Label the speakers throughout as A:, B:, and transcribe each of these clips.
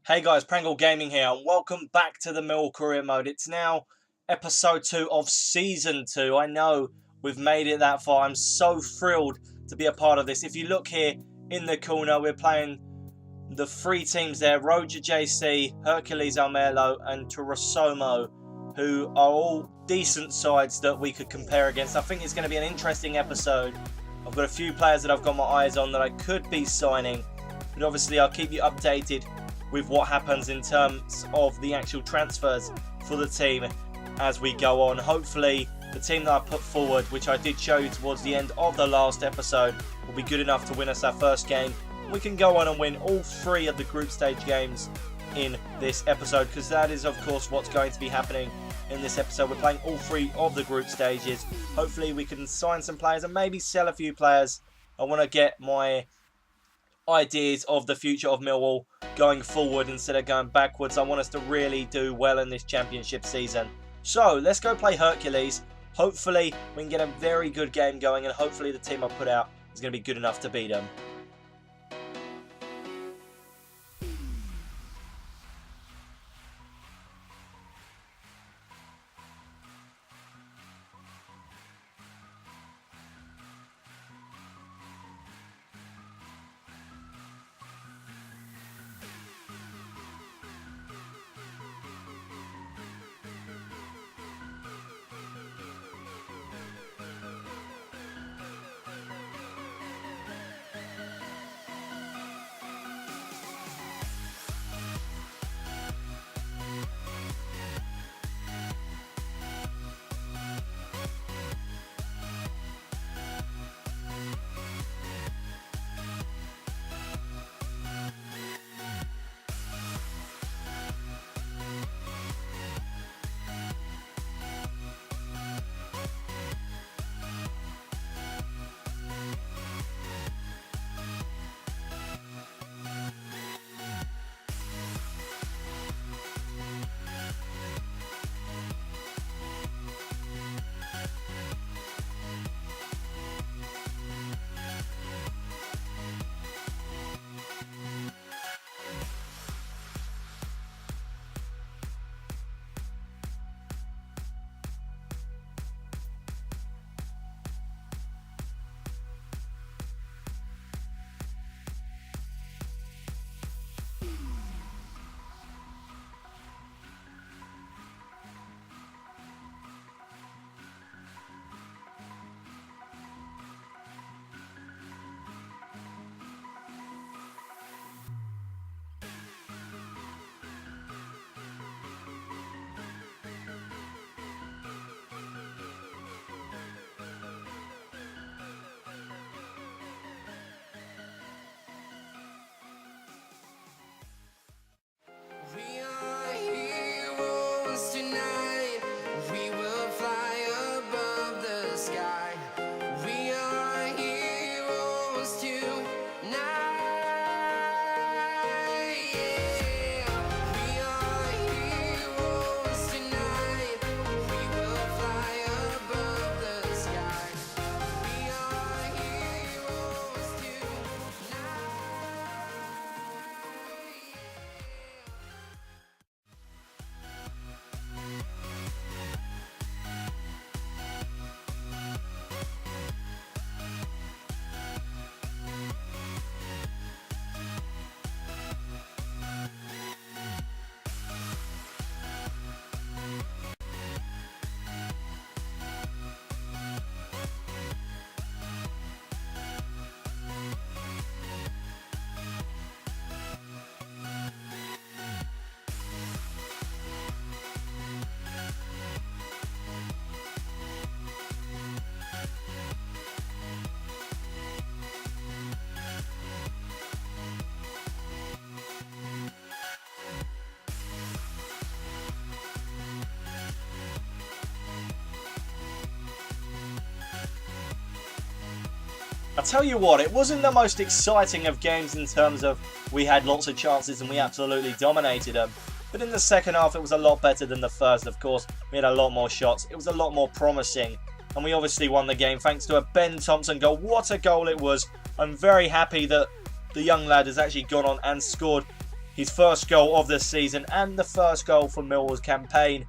A: Hey guys, Prangell Gaming here, and welcome back to the Millwall Career Mode. It's now episode 2 of season 2. I know we've made it that far. I'm so thrilled to be a part of this. If you look here in the corner, we're playing the 3 teams there: Roger JC, Hercules Almelo, and Turasomo, who are all decent sides that we could compare against. I think it's going to be an interesting episode. I've got a few players that I've got my eyes on that I could be signing, but obviously I'll keep you updated with what happens in terms of the actual transfers for the team as we go on. Hopefully the team that I put forward, which I did show you towards the end of the last episode, will be good enough to win us our first game. We can go on and win all 3 of the group stage games in this episode, because that is of course what's going to be happening in this episode. We're playing all 3 of the group stages. Hopefully we can sign some players and maybe sell a few players. I want to get my ideas of the future of Millwall going forward instead of going backwards. I want us to really do well in this championship season. So let's go play Hercules. Hopefully we can get a very good game going, and hopefully the team I put out is going to be good enough to beat them. I'll tell you what, it wasn't the most exciting of games in terms of we had lots of chances and we absolutely dominated them. But in the second half, it was a lot better than the first, of course. We had a lot more shots. It was a lot more promising. And we obviously won the game thanks to a Ben Thompson goal. What a goal it was. I'm very happy that the young lad has actually gone on and scored his first goal of the season and the first goal for Millwall's campaign.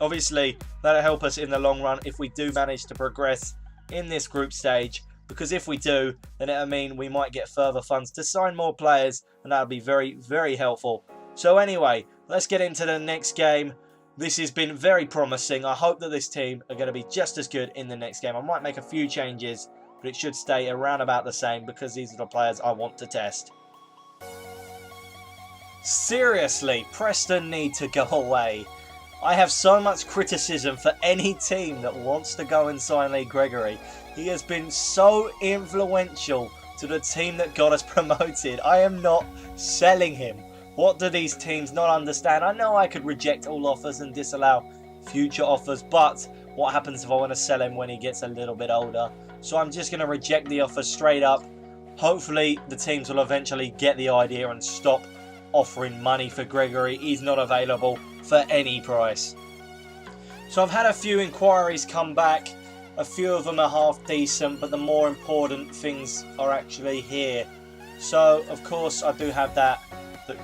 A: Obviously, that'll help us in the long run if we do manage to progress in this group stage, because if we do, then it'll mean we might get further funds to sign more players, and that'll be very, very helpful. So anyway, let's get into the next game. This has been very promising. I hope that this team are going to be just as good in the next game. I might make a few changes, but it should stay around about the same because these are the players I want to test. Seriously, Preston need to go away. I have so much criticism for any team that wants to go and sign Lee Gregory. He has been so influential to the team that got us promoted. I am not selling him. What do these teams not understand? I know I could reject all offers and disallow future offers, but what happens if I want to sell him when he gets a little bit older? So I'm just going to reject the offer straight up. Hopefully the teams will eventually get the idea and stop offering money for Gregory. He's not available for any price. So I've had a few inquiries come back. A few of them are half decent, but the more important things are actually here. So of course I do have that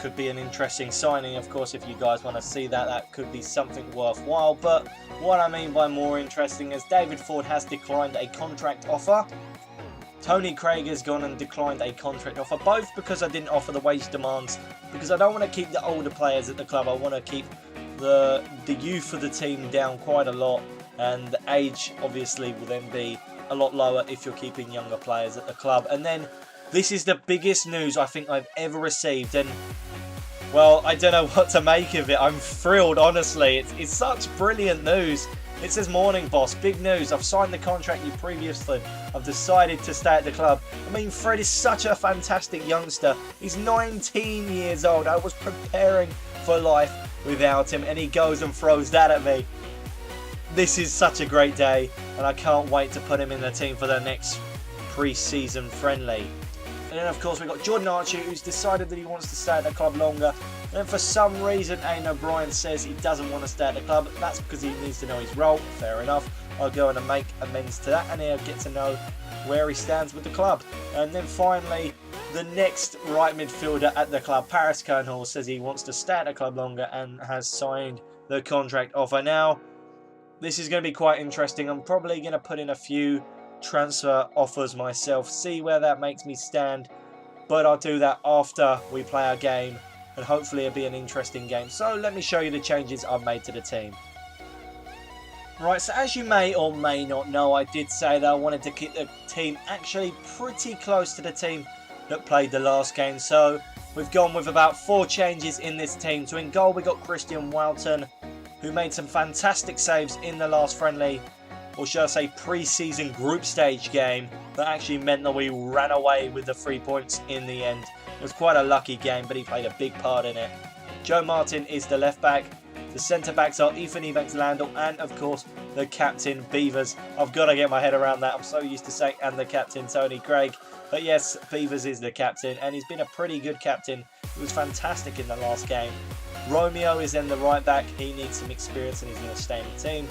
A: could be an interesting signing. Of course, if you guys want to see that, that could be something worthwhile. But what I mean by more interesting is David Ford has declined a contract offer. Tony Craig has gone and declined a contract offer, both because I didn't offer the wage demands, because I don't want to keep the older players at the club. I want to keep the youth of the team down quite a lot, and the age obviously will then be a lot lower if you're keeping younger players at the club. And then this is the biggest news I think I've ever received, and well, I don't know what to make of it. I'm thrilled, honestly. It's such brilliant news. It says, "Morning, boss. Big news. I've signed the contract you previously. I've decided to stay at the club." I mean, Fred is such a fantastic youngster. He's 19 years old. I was preparing for life without him, and he goes and throws that at me. This is such a great day, and I can't wait to put him in the team for the next pre-season friendly. And then, of course, we've got Jordan Archie, who's decided that he wants to stay at the club longer. And then for some reason, Aidan O'Brien says he doesn't want to stay at the club. That's because he needs to know his role. Fair enough. I'll go in and make amends to that, and he'll get to know where he stands with the club. And then finally, the next right midfielder at the club, Paris Kernhall, says he wants to stay at the club longer and has signed the contract offer. Now, this is going to be quite interesting. I'm probably going to put in a few transfer offers myself, see where that makes me stand, but I'll do that after we play our game, and hopefully it'll be an interesting game. So let me show you the changes I've made to the team. Right, so as you may or may not know, I did say that I wanted to keep the team actually pretty close to the team that played the last game. So we've gone with about 4 changes in this team. So in goal we got Christian Walton, who made some fantastic saves in the last friendly, or should I say pre-season group stage game, that actually meant that we ran away with the 3 points in the end. It was quite a lucky game, but he played a big part in it. Joe Martin is the left back. The centre backs are Ethan Ebanks-Landell and, of course, the captain, Beavers. I've got to get my head around that. I'm so used to saying, and the captain, Tony Craig. But yes, Beavers is the captain, and he's been a pretty good captain. He was fantastic in the last game. Romeo is then the right back. He needs some experience and he's going to stay in the team.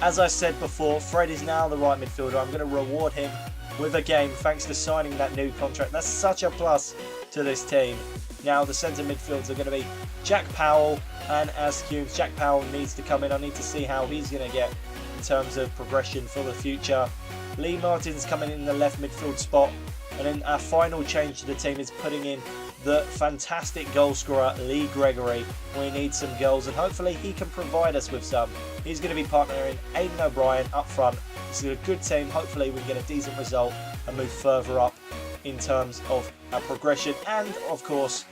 A: As I said before, Fred is now the right midfielder. I'm going to reward him with a game thanks to signing that new contract. That's such a plus to this team. Now the centre midfields are going to be Jack Powell and Askew. Jack Powell needs to come in. I need to see how he's going to get in terms of progression for the future. Lee Martin's coming in the left midfield spot. And then our final change to the team is putting in the fantastic goal scorer, Lee Gregory. We need some goals, and hopefully he can provide us with some. He's going to be partnering Aidan O'Brien up front. This is a good team. Hopefully we can get a decent result and move further up in terms of our progression. And, of course,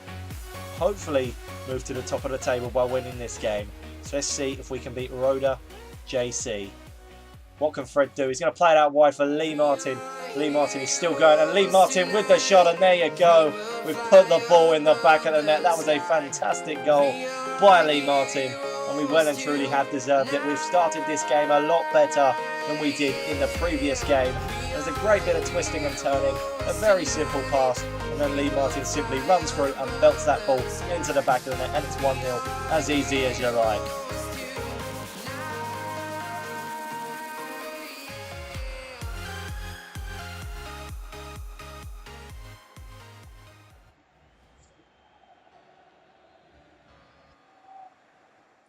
A: hopefully move to the top of the table by winning this game. So let's see if we can beat Roda JC. What can Fred do? He's going to play it out wide for Lee Martin. Lee Martin is still going, and Lee Martin with the shot, and there you go. We've put the ball in the back of the net. That was a fantastic goal by Lee Martin, and we well and truly have deserved it. We've started this game a lot better than we did in the previous game. There's a great bit of twisting and turning, a very simple pass, and then Lee Martin simply runs through and belts that ball into the back of the net, and it's 1-0, as easy as you like.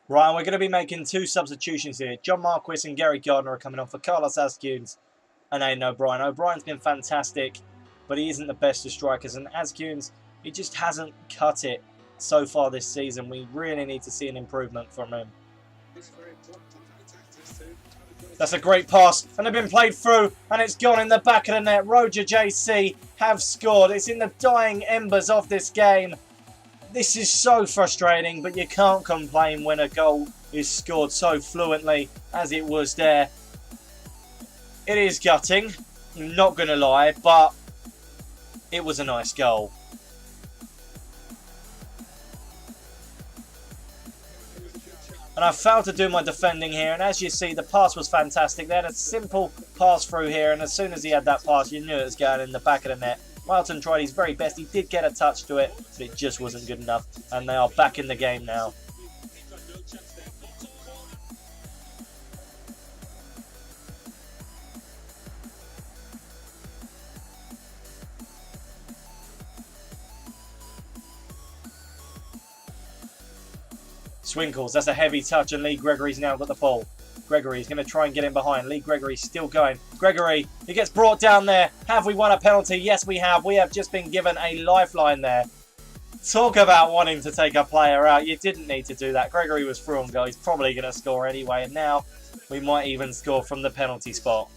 A: Right, and we're going to be making 2 substitutions here. John Marquis and Gary Gardner are coming on for Carlos Ascunes and Aidan O'Brien. O'Brien's been fantastic, but he isn't the best of strikers. And Ascunes, he just hasn't cut it so far this season. We really need to see an improvement from him. That's a great pass, and they've been played through, and it's gone in the back of the net. Roger JC have scored. It's in the dying embers of this game. This is so frustrating, but you can't complain when a goal is scored so fluently as it was there. It is gutting, I'm not going to lie, but it was a nice goal. And I failed to do my defending here, and as you see, the pass was fantastic. They had a simple pass through here, and as soon as he had that pass, you knew it was going in the back of the net. Martin tried his very best. He did get a touch to it, but it just wasn't good enough. And they are back in the game now. Swinkles, that's a heavy touch, and Lee Gregory's now got the ball. Gregory's going to try and get in behind. Lee Gregory's still going. Gregory, he gets brought down there. Have we won a penalty? Yes, we have. We have just been given a lifeline there. Talk about wanting to take a player out. You didn't need to do that. Gregory was through on goal. He's probably going to score anyway. And now we might even score from the penalty spot.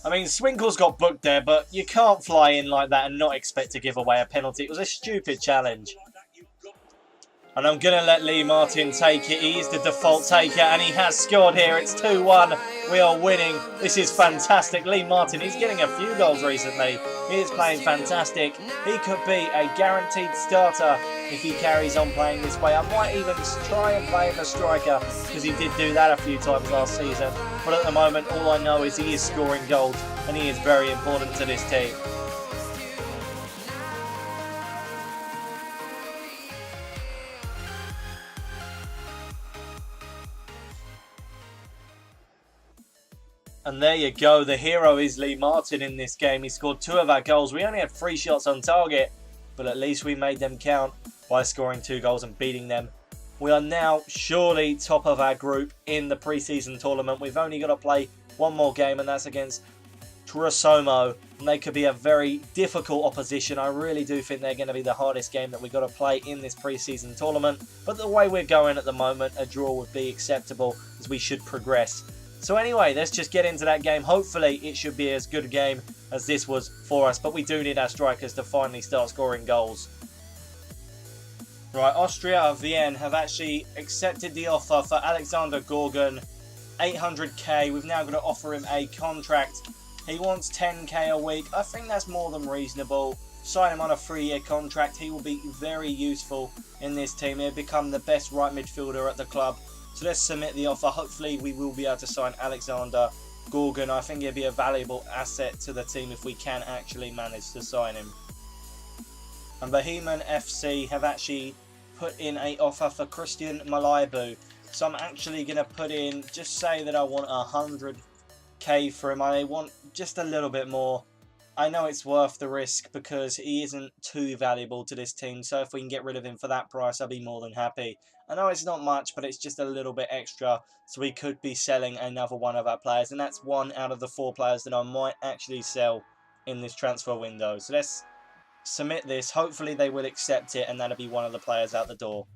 A: I mean, Swinkles got booked there, but you can't fly in like that and not expect to give away a penalty. It was a stupid challenge. And I'm going to let Lee Martin take it. He is the default taker, and he has scored here. It's 2-1. We are winning. This is fantastic. Lee Martin, he's getting a few goals recently. He is playing fantastic. He could be a guaranteed starter if he carries on playing this way. I might even try and play him a striker, because he did do that a few times last season. But at the moment, all I know is he is scoring goals, and he is very important to this team. And there you go, the hero is Lee Martin in this game. He scored 2 of our goals. We only had 3 shots on target, but at least we made them count by scoring 2 goals and beating them. We are now surely top of our group in the pre-season tournament. We've only got to play 1 more game, and that's against Tresomo. And they could be a very difficult opposition. I really do think they're going to be the hardest game that we've got to play in this pre-season tournament. But the way we're going at the moment, a draw would be acceptable, as we should progress. So anyway, let's just get into that game. Hopefully it should be as good a game as this was for us, but we do need our strikers to finally start scoring goals. Right, Austria Vienna have actually accepted the offer for Alexander Gorgon, 800k. We've now got to offer him a contract. He wants 10k a week. I think that's more than reasonable. Sign him on a 3-year contract. He will be very useful in this team. He'll become the best right midfielder at the club. So let's submit the offer. Hopefully we will be able to sign Alexander Gorgon. I think he'll be a valuable asset to the team if we can actually manage to sign him. And Bohemian FC have actually put in an offer for Christian Malaibu. So I'm actually going to put in, just say that I want 100k for him. I want just a little bit more. I know it's worth the risk because he isn't too valuable to this team. So if we can get rid of him for that price, I'll be more than happy. I know it's not much, but it's just a little bit extra. So we could be selling another one of our players. And that's 1 out of the 4 players that I might actually sell in this transfer window. So let's submit this. Hopefully they will accept it, and that'll be one of the players out the door.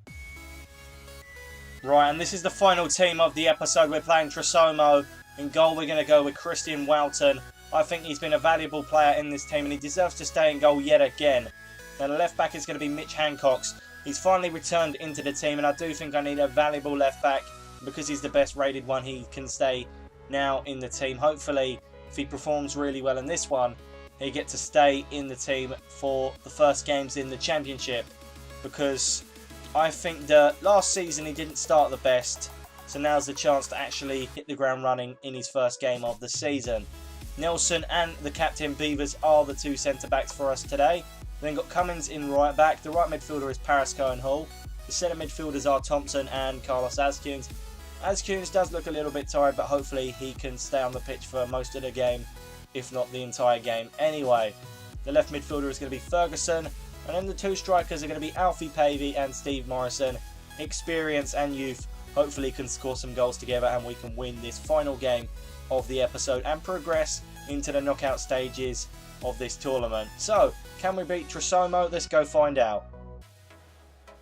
A: Right, and this is the final team of the episode. We're playing Tresomo. In goal, we're going to go with Christian Woughton. I think he's been a valuable player in this team, and he deserves to stay in goal yet again. Now, the left back is going to be Mitch Hancocks. He's finally returned into the team, and I do think I need a valuable left back. Because he's the best rated one, he can stay now in the team. Hopefully, if he performs really well in this one, he'll get to stay in the team for the first games in the Championship. Because I think that last season he didn't start the best. So now's the chance to actually hit the ground running in his first game of the season. Nelson and the captain Beavers are the 2 centre-backs for us today. Then got Cummins in right back. The right midfielder is Paris Cohen-Hall. The centre midfielders are Thompson and Carlos Ascunes. Ascunes does look a little bit tired, but hopefully he can stay on the pitch for most of the game, if not the entire game. Anyway, the left midfielder is going to be Ferguson. And then the 2 strikers are going to be Alfie Pavey and Steve Morrison. experience and youth hopefully can score some goals together and we can win this final game of the episode and progress into the knockout stages of this tournament. So, can we beat Trisomo? Let's go find out.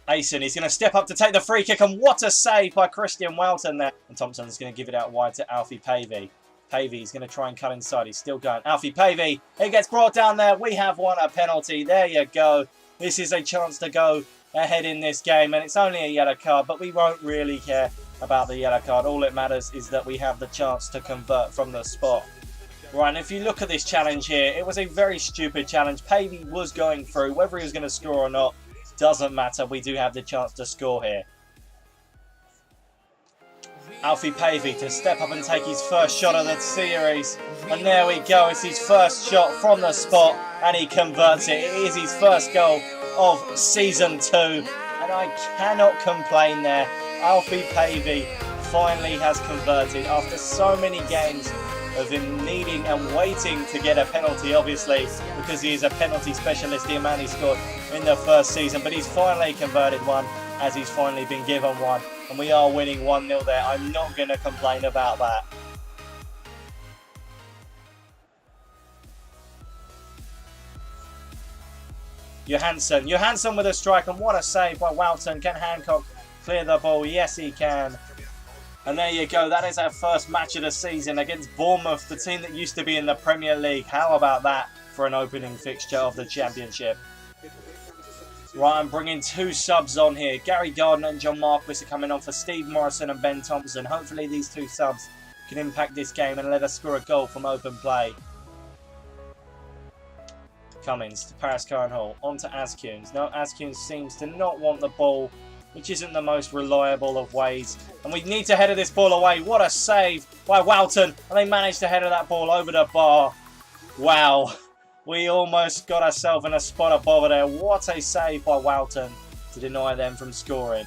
A: Asen is going to step up to take the free kick, and what a save by Christian Welton there. And Thompson's going to give it out wide to Alfie Pavey. Pavey's going to try and cut inside. He's still going. Alfie Pavey, it gets brought down there. We have won a penalty. There you go. This is a chance to go ahead in this game, and it's only a yellow card, but we won't really care about the yellow card. All it matters is that we have the chance to convert from the spot. Right, and if you look at this challenge here, it was a very stupid challenge. Pavey was going through. Whether he was going to score or not doesn't matter. We do have the chance to score here. Alfie Pavey to step up and take his first shot of the series. And there we go. It's his first shot from the spot, and he converts it. It is his first goal of Season 2. And I cannot complain there. Alfie Pavey finally has converted after so many games of him needing and waiting to get a penalty, obviously, because he is a penalty specialist. The amount he scored in the first season, but he's finally converted one, as he's finally been given one, and we are winning 1-0 there. I'm not going to complain about that. Johansson with a strike, and what a save by Welton. Can Hancock clear the ball? Yes, he can. And there you go, that is our first match of the season against Bournemouth, the team that used to be in the Premier League. How about that for an opening fixture of the Championship? Right, I'm bringing 2 subs on here. Gary Gardner and John Marquis are coming on for Steve Morrison and Ben Thompson. Hopefully these 2 subs can impact this game and let us score a goal from open play. Cummins to Paris Curran Hall, on to Askuns. No, Askuns seems to not want the ball, which isn't the most reliable of ways. And we need to header this ball away. What a save by Welton. And they managed to header that ball over the bar. Wow. We almost got ourselves in a spot of bother there. What a save by Welton to deny them from scoring.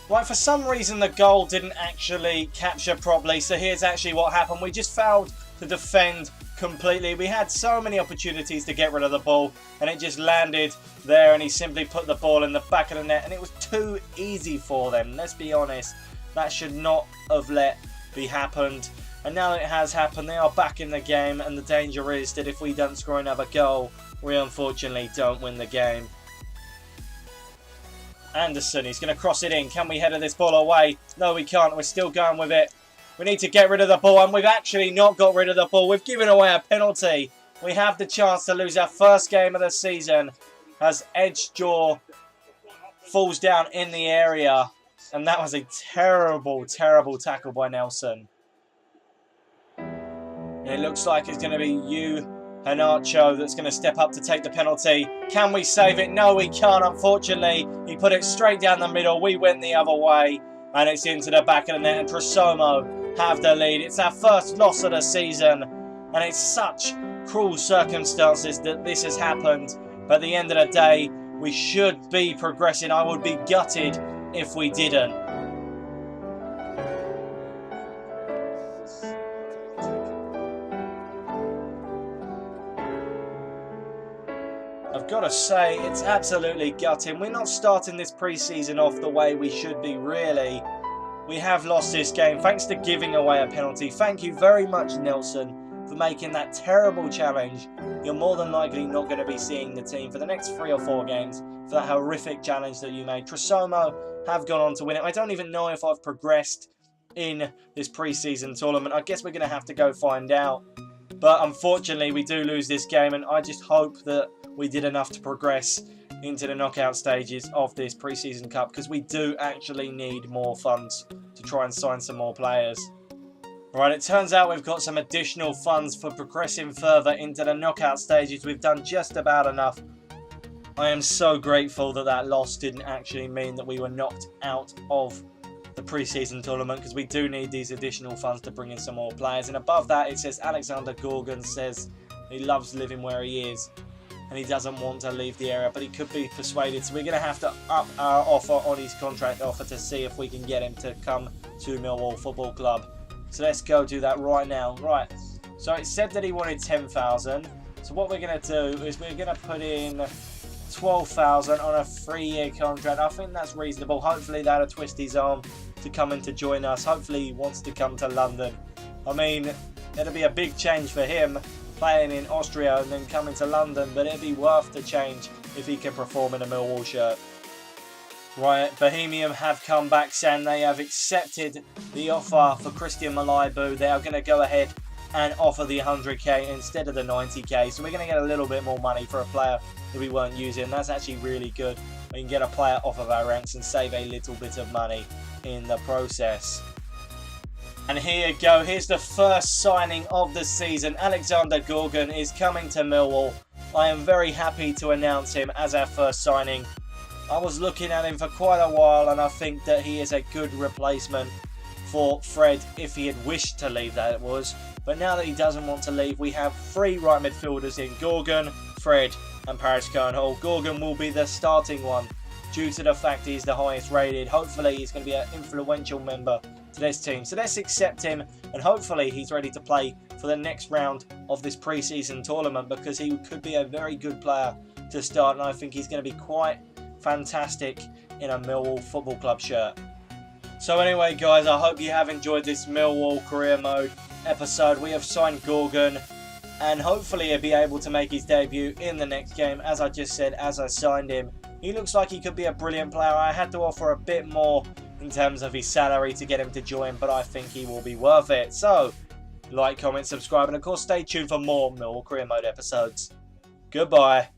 A: Right, for some reason the goal didn't actually capture properly. So here's actually what happened. We just failed to defend completely. We had so many opportunities to get rid of the ball, and it just landed there, and he simply put the ball in the back of the net, and it was too easy for them. Let's be honest, that should not have be happened. And now that it has happened, they are back in the game, and the danger is that if we don't score another goal, we unfortunately don't win the game. Anderson, he's going to cross it in. Can we header this ball away? No, we can't. We're still going with it. We need to get rid of the ball, and we've actually not got rid of the ball. We've given away a penalty. We have the chance to lose our first game of the season as Edgejaw falls down in the area. And that was a terrible, terrible tackle by Nelson. And it looks like it's going to be Hanacho that's going to step up to take the penalty. Can we save it? No, we can't, unfortunately. He put it straight down the middle. We went the other way. And it's into the back of the net. And Trisomo have the lead. It's our first loss of the season. And it's such cruel circumstances that this has happened. But at the end of the day, we should be progressing. I would be gutted if we didn't. I've got to say, it's absolutely gutting. We're not starting this pre-season off the way we should be, really. We have lost this game thanks to giving away a penalty. Thank you very much, Nelson, for making that terrible challenge. You're more than likely not going to be seeing the team for the next 3 or 4 games for that horrific challenge that you made. Trisomo have gone on to win it. I don't even know if I've progressed in this pre-season tournament. I guess we're going to have to go find out. But unfortunately, we do lose this game, and I just hope that we did enough to progress into the knockout stages of this pre-season cup, because we do actually need more funds to try and sign some more players. Right, it turns out we've got some additional funds for progressing further into the knockout stages. We've done just about enough. I am so grateful that that loss didn't actually mean that we were knocked out of the pre-season tournament, because we do need these additional funds to bring in some more players. And above that, it says Alexander Gorgon says he loves living where he is and he doesn't want to leave the area, but he could be persuaded. So we're going to have to up our offer on his contract offer to see if we can get him to come to Millwall Football Club. So let's go do that right now. Right, so it said that he wanted 10,000. So what we're going to do is we're going to put in 12,000 on a 3-year contract. I think that's reasonable. Hopefully that'll twist his arm to come in to join us. Hopefully he wants to come to London. I mean, it'll be a big change for him playing in Austria and then coming to London, but it'd be worth the change if he can perform in a Millwall shirt. Right, Bohemian have come back and they have accepted the offer for Christian Malaibu. They are going to go ahead and offer the 100k instead of the 90k. So we're going to get a little bit more money for a player that we weren't using. That's actually really good. We can get a player off of our ranks and save a little bit of money in the process. And here you go. Here's the first signing of the season. Alexander Gorgon is coming to Millwall. I am very happy to announce him as our first signing. I was looking at him for quite a while and I think that he is a good replacement for Fred if he had wished to leave, that it was. But now that he doesn't want to leave, we have 3 right midfielders in Gorgon, Fred and Paris Kernhall. Gorgon will be the starting one due to the fact he's the highest rated. Hopefully he's going to be an influential member to this team. So let's accept him and hopefully he's ready to play for the next round of this pre-season tournament because he could be a very good player to start and I think he's going to be quite fantastic in a Millwall Football Club shirt. So anyway guys, I hope you have enjoyed this Millwall Career Mode episode. We have signed Gorgon and hopefully he'll be able to make his debut in the next game. As I just said, as I signed him, he looks like he could be a brilliant player. I had to offer a bit more in terms of his salary to get him to join, but I think he will be worth it. So like, comment, subscribe and of course stay tuned for more Millwall Career Mode episodes. Goodbye.